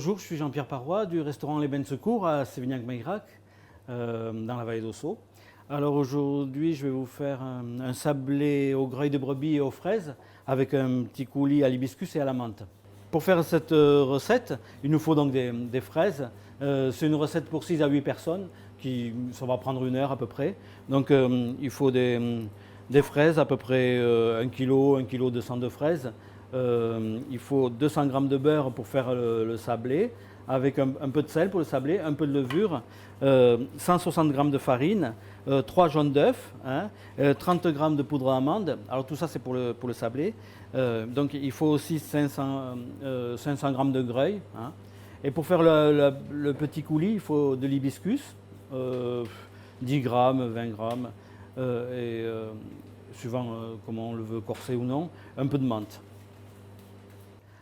Bonjour, je suis Jean-Pierre Parois du restaurant Les Bains de Secours à Sévignac-Mayrac, dans la vallée d'Ossau. Alors aujourd'hui, je vais vous faire un sablé au greuil de brebis et aux fraises avec un petit coulis à l'hibiscus et à la menthe. Pour faire cette recette, il nous faut donc des fraises. C'est une recette pour 6 à 8 personnes, ça va prendre 1 heure à peu près. Donc il faut des fraises, à peu près 1 kg, 1 kg 200 de fraises. Il faut 200 g de beurre pour faire le sablé, avec un peu de sel pour le sablé, un peu de levure, 160 g de farine, 3 jaunes d'œufs, 30 g de poudre d'amande. Alors tout ça c'est pour le sablé. Donc il faut aussi 500 g de greuil. Et pour faire le petit coulis, il faut de l'hibiscus, 10 g, 20 g, et suivant comment on le veut corser ou non, un peu de menthe.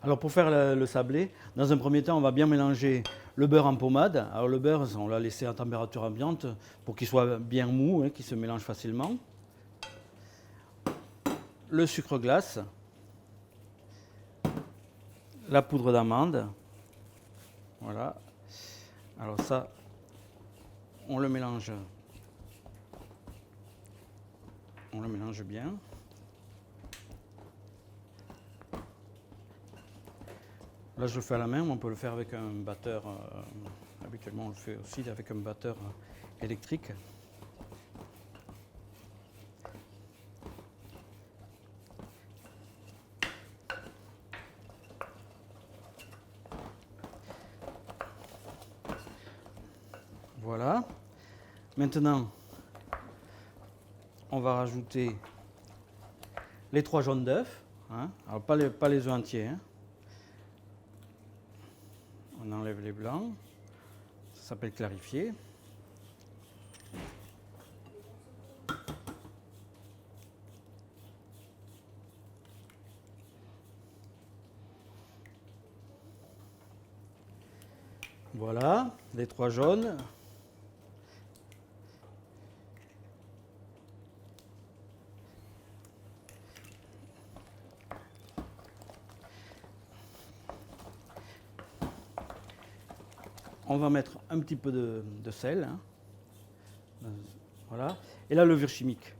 Alors pour faire le sablé, dans un premier temps, on va bien mélanger le beurre en pommade. Alors le beurre, on l'a laissé à température ambiante pour qu'il soit bien mou, qu'il se mélange facilement. Le sucre glace, la poudre d'amande. Voilà. Alors ça, on le mélange bien. Là, je le fais à la main, mais on peut le faire avec un batteur. Habituellement, on le fait aussi avec un batteur électrique. Voilà. Maintenant, on va rajouter les 3 jaunes d'œufs. Alors, pas les œufs entiers. On enlève les blancs, ça s'appelle clarifier. Voilà, les 3 jaunes. On va mettre un petit peu de sel, voilà, et la levure chimique.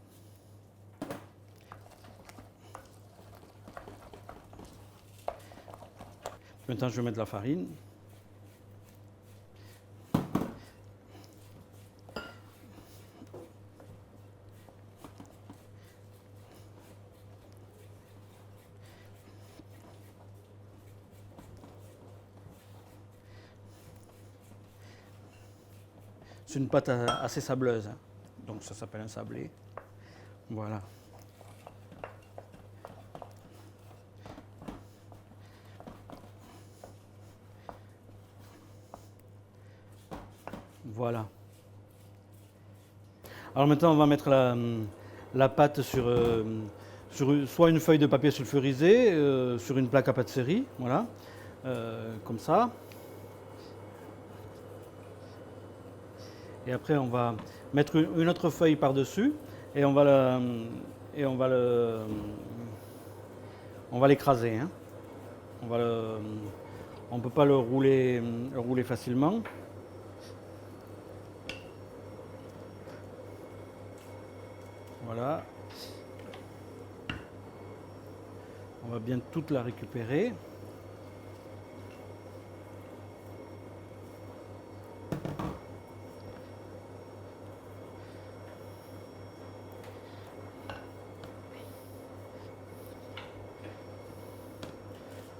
Maintenant, je vais mettre la farine. C'est une pâte assez sableuse, donc ça s'appelle un sablé. Voilà. Voilà. Alors maintenant, on va mettre la pâte sur soit une feuille de papier sulfurisé, sur une plaque à pâtisserie, voilà, comme ça. Et après, on va mettre une autre feuille par-dessus et on va l'écraser. On ne peut pas le rouler facilement. Voilà. On va bien toute la récupérer.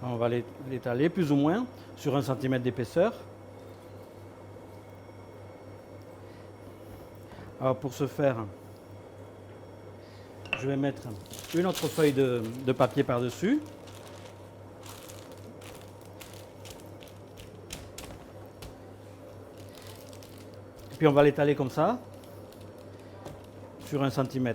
On va l'étaler plus ou moins sur 1 cm d'épaisseur. Alors pour ce faire, je vais mettre une autre feuille de papier par-dessus. Et puis on va l'étaler comme ça, sur 1 cm.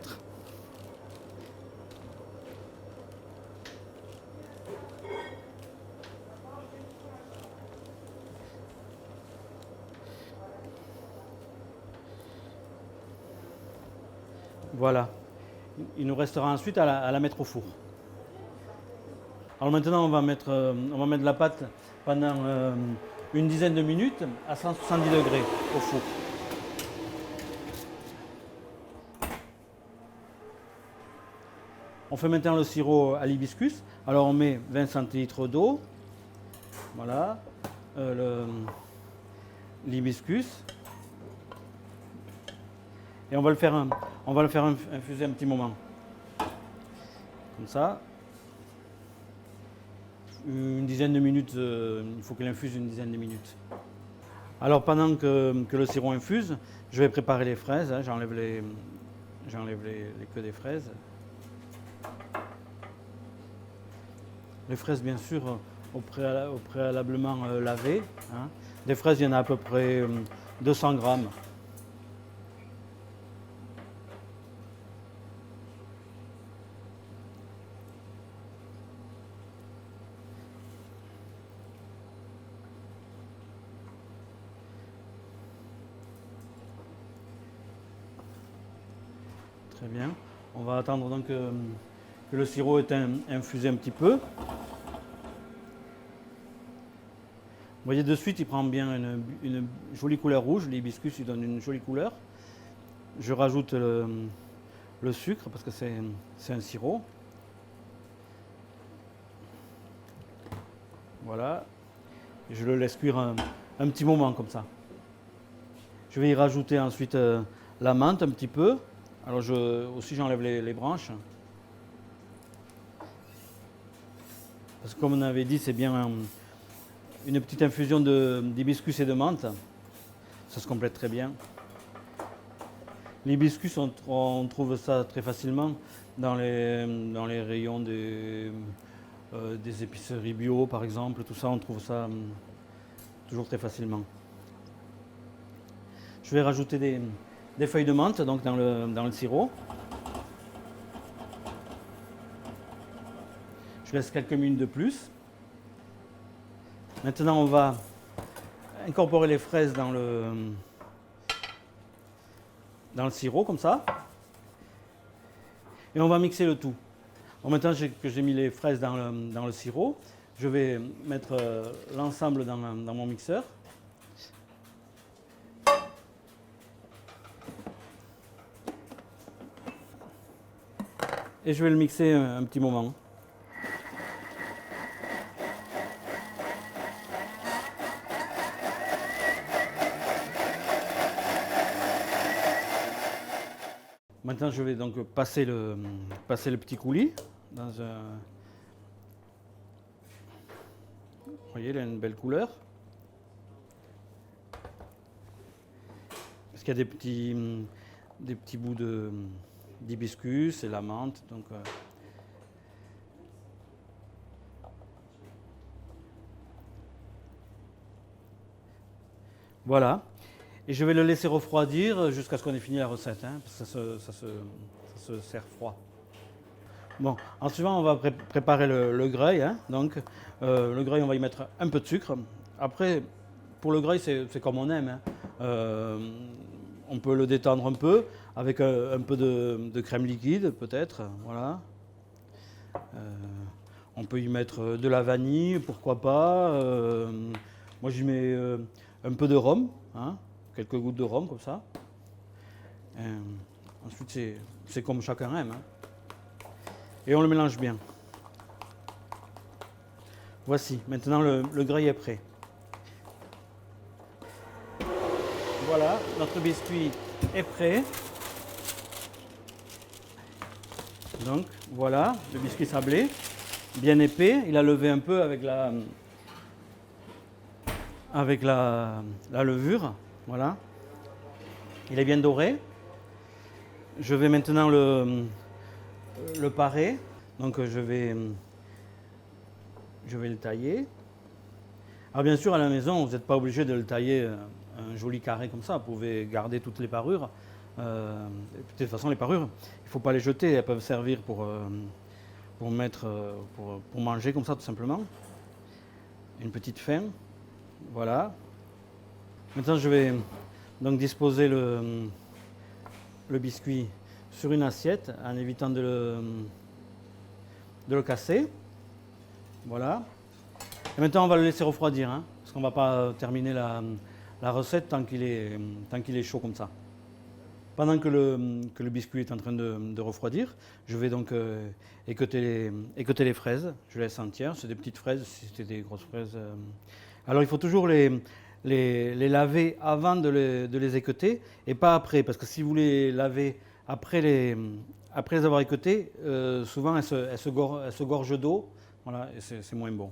Voilà. Il nous restera ensuite à la mettre au four. Alors maintenant, on va mettre de la pâte pendant une dizaine de minutes à 170 degrés au four. On fait maintenant le sirop à l'hibiscus. Alors on met 20 centilitres d'eau, voilà, l'hibiscus, et on va le faire infuser un petit moment, comme ça, une dizaine de minutes. Il faut qu'il infuse une dizaine de minutes. Alors pendant que le sirop infuse, je vais préparer les fraises. Hein, j'enlève les queues des fraises. Les fraises, bien sûr, préalablement lavées. Hein. Des fraises, il y en a à peu près 200 grammes. Très bien. On va attendre donc que le sirop est infusé un petit peu. Vous voyez, de suite, il prend bien une jolie couleur rouge. L'hibiscus, il donne une jolie couleur. Je rajoute le sucre parce que c'est un sirop. Voilà. Et je le laisse cuire un petit moment comme ça. Je vais y rajouter ensuite la menthe un petit peu. Alors aussi j'enlève les branches. Parce que comme on avait dit, c'est bien une petite infusion d'hibiscus et de menthe. Ça se complète très bien. L'hibiscus, on trouve ça très facilement dans les rayons des épiceries bio, par exemple. Tout ça, on trouve ça toujours très facilement. Je vais rajouter des feuilles de menthe donc dans le sirop. Je laisse quelques minutes de plus. Maintenant, on va incorporer les fraises dans le sirop, comme ça. Et on va mixer le tout. Bon, maintenant que j'ai mis les fraises dans le sirop, je vais mettre l'ensemble dans mon mixeur. Et je vais le mixer un petit moment. Maintenant, je vais donc passer le petit coulis dans un... Vous voyez, il a une belle couleur. Parce qu'il y a des petits bouts d'hibiscus et la menthe. Donc, voilà. Et je vais le laisser refroidir jusqu'à ce qu'on ait fini la recette, hein, parce que ça se sert froid. Bon, en suivant, on va préparer le greuil. Hein, donc, le greuil, on va y mettre un peu de sucre. Après, pour le greuil, c'est comme on aime. Hein. On peut le détendre un peu avec un peu de crème liquide, peut-être. Voilà. On peut y mettre de la vanille, pourquoi pas. Moi, j'y mets un peu de rhum. Hein, quelques gouttes de rhum comme ça. Ensuite, c'est comme chacun aime. Hein. Et on le mélange bien. Voici, maintenant le greuil est prêt. Voilà, notre biscuit est prêt. Donc voilà, le biscuit sablé, bien épais. Il a levé un peu avec la levure. Voilà. Il est bien doré. Je vais maintenant le parer. Donc je vais le tailler. Alors bien sûr, à la maison, vous n'êtes pas obligé de le tailler un joli carré comme ça. Vous pouvez garder toutes les parures. De toute façon, les parures, il ne faut pas les jeter. Elles peuvent servir pour manger comme ça, tout simplement. Une petite fin. Voilà. Maintenant, je vais donc disposer le biscuit sur une assiette en évitant de le casser. Voilà. Et maintenant, on va le laisser refroidir, hein, parce qu'on ne va pas terminer la recette tant qu'il est chaud comme ça. Pendant que le biscuit est en train de refroidir, je vais donc équeuter les fraises. Je les laisse entières. C'est des petites fraises, si c'était des grosses fraises. Alors il faut toujours les laver avant de les équeuter et pas après. Parce que si vous les lavez après les avoir équeutées, souvent elles se gorgent d'eau. Voilà, et c'est moins bon.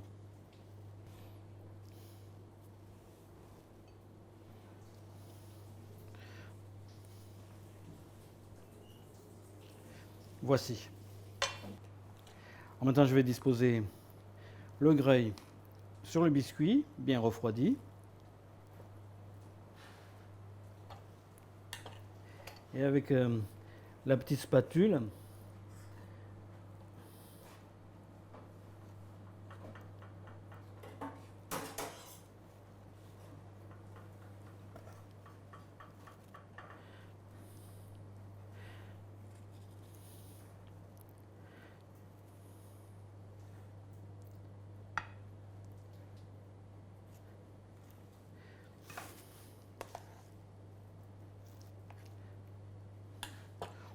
Voici. En même temps, je vais disposer le greuil sur le biscuit, bien refroidi. Et avec la petite spatule,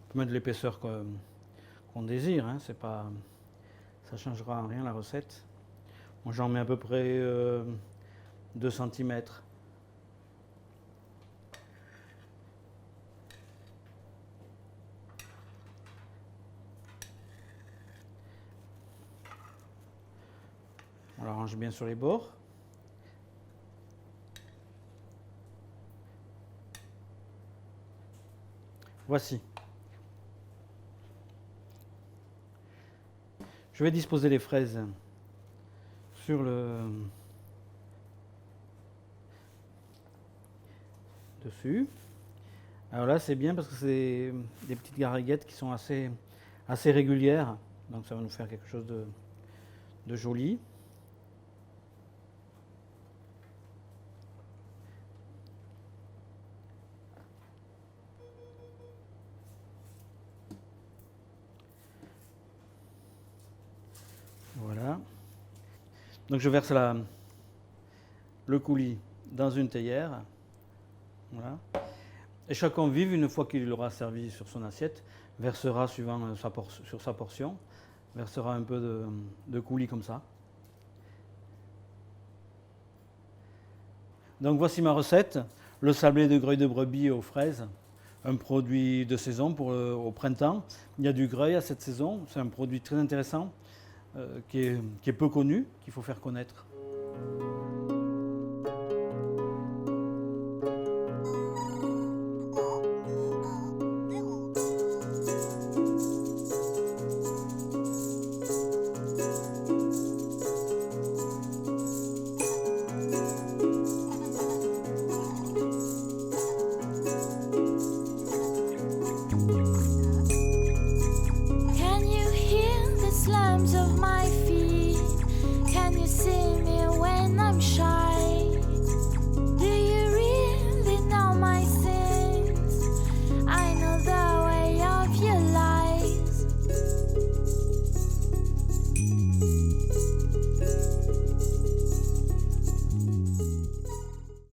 on peut mettre l'épaisseur qu'on désire, hein, c'est pas, ça ne changera en rien la recette. Moi j'en mets à peu près 2 cm. On l'arrange bien sur les bords. Voici. Je vais disposer les fraises sur le dessus. Alors là, c'est bien parce que c'est des petites gariguettes qui sont assez régulières. Donc ça va nous faire quelque chose de joli. Voilà. Donc je verse le coulis dans une théière. Voilà. Et chaque convive, une fois qu'il l'aura servi sur son assiette, versera suivant sur sa portion, versera un peu de coulis comme ça. Donc voici ma recette, le sablé de greuil de brebis aux fraises, un produit de saison au printemps. Il y a du greuil à cette saison, c'est un produit très intéressant qui est peu connu, qu'il faut faire connaître.